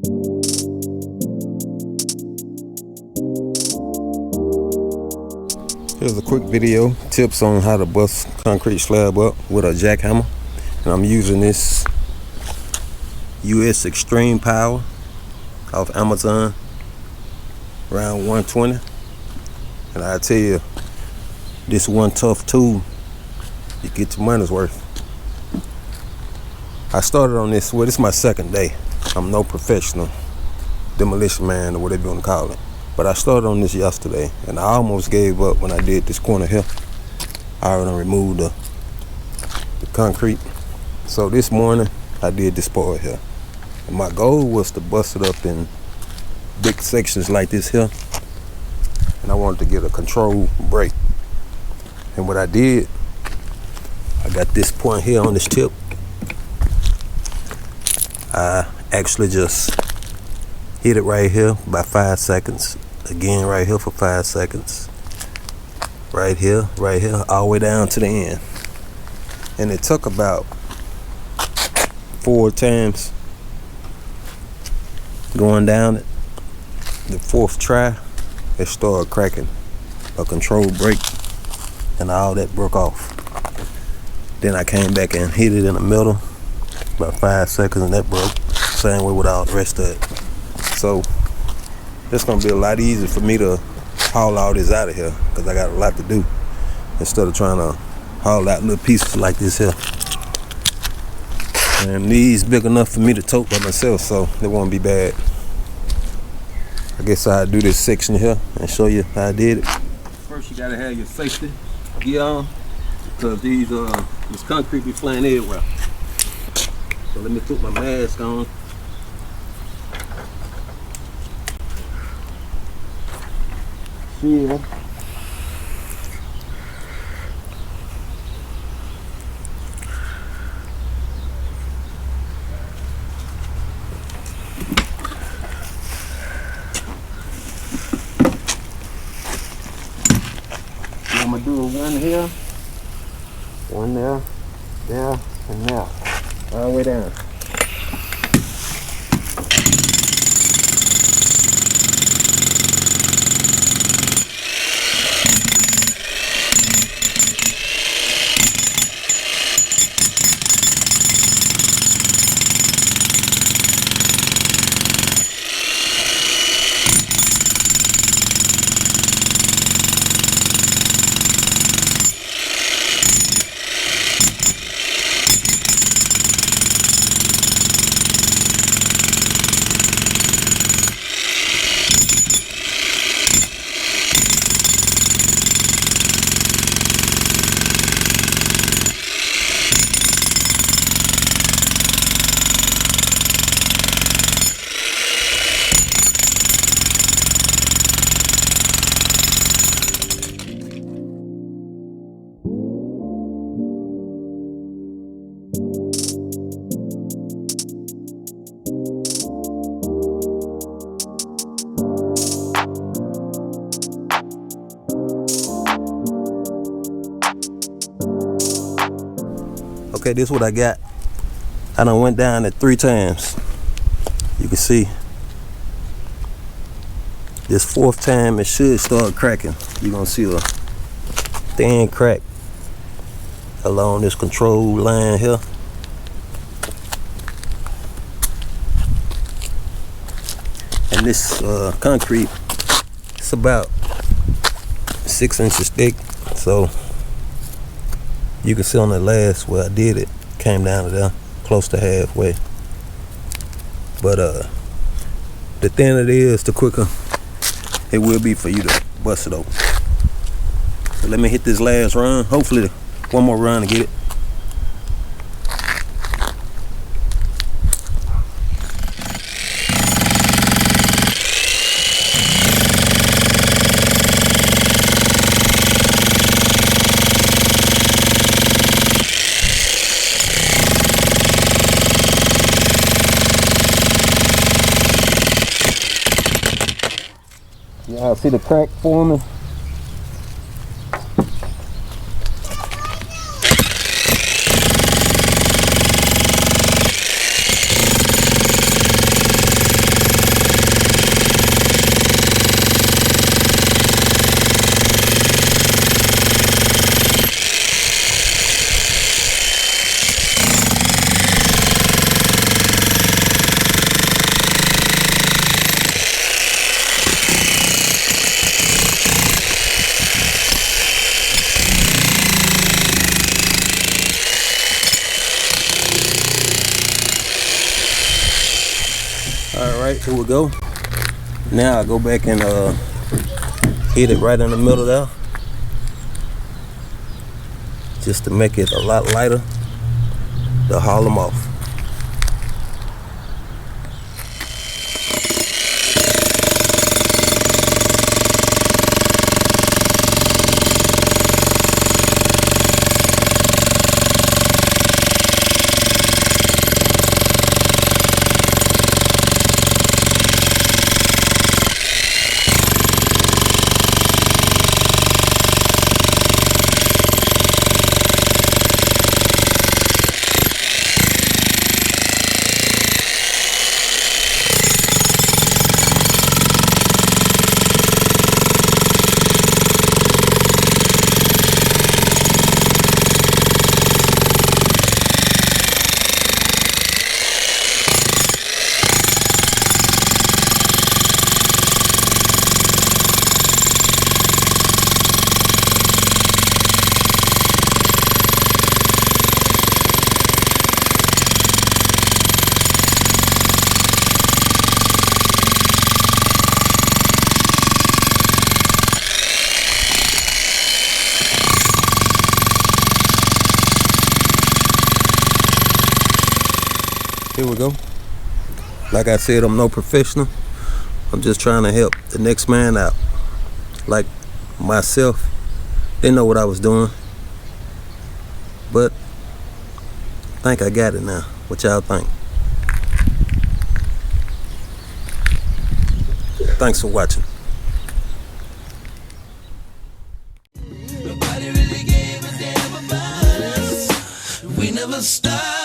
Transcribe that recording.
Here's a quick video, tips on how to bust concrete slab up with a jackhammer. And I'm using this US Extreme Power off Amazon, around 120. And I tell you, this one tough tool, you get your money's worth. I started on this, well, this is my second day. I'm no professional demolition man or whatever you want to call it. But I started on this yesterday, and I almost gave up when I did this corner here. I already removed the concrete. So this morning, I did this part here. And my goal was to bust it up in big sections like this here. And I wanted to get a controlled break. And what I did, I got this point here on this tip. I actually just hit it right here by 5 seconds. Again, right here for 5 seconds. Right here, all the way down to the end. And it took about 4 times going down it. The 4th try, it started cracking. A controlled break, and all that broke off. Then I came back and hit it in the middle, about 5 seconds, and that broke. Same way with all the rest of it. So it's gonna be a lot easier for me to haul all this out of here, because I got a lot to do, instead of trying to haul out little pieces like this here. And these big enough for me to tote by myself, so they won't be bad. I guess I'll do this section here and show you how I did it. First, you gotta have your safety gear on, because this concrete be flying everywhere. So let me put my mask on. Yeah. I'm gonna do one here, one there, there, and there, all the way down. Okay, this is what I got. I done went down it 3 times. You can see this 4th time it should start cracking. You're gonna see a thin crack along this control line here. And this concrete, it's about 6 inches thick, so you can see on the last where I did it, came down to there, close to halfway. But the thinner it is, the quicker it will be for you to bust it open. So let me hit this last run. Hopefully one more run to get it. Y'all see the crack forming? Alright, here we go. Now I go back and hit it right in the middle there, just to make it a lot lighter to haul them off. Here we go. Like I said, I'm no professional. I'm just trying to help the next man out. Like myself, they know what I was doing. But I think I got it now. What y'all think? Thanks for watching. Nobody really gave a damn about us. We never stopped.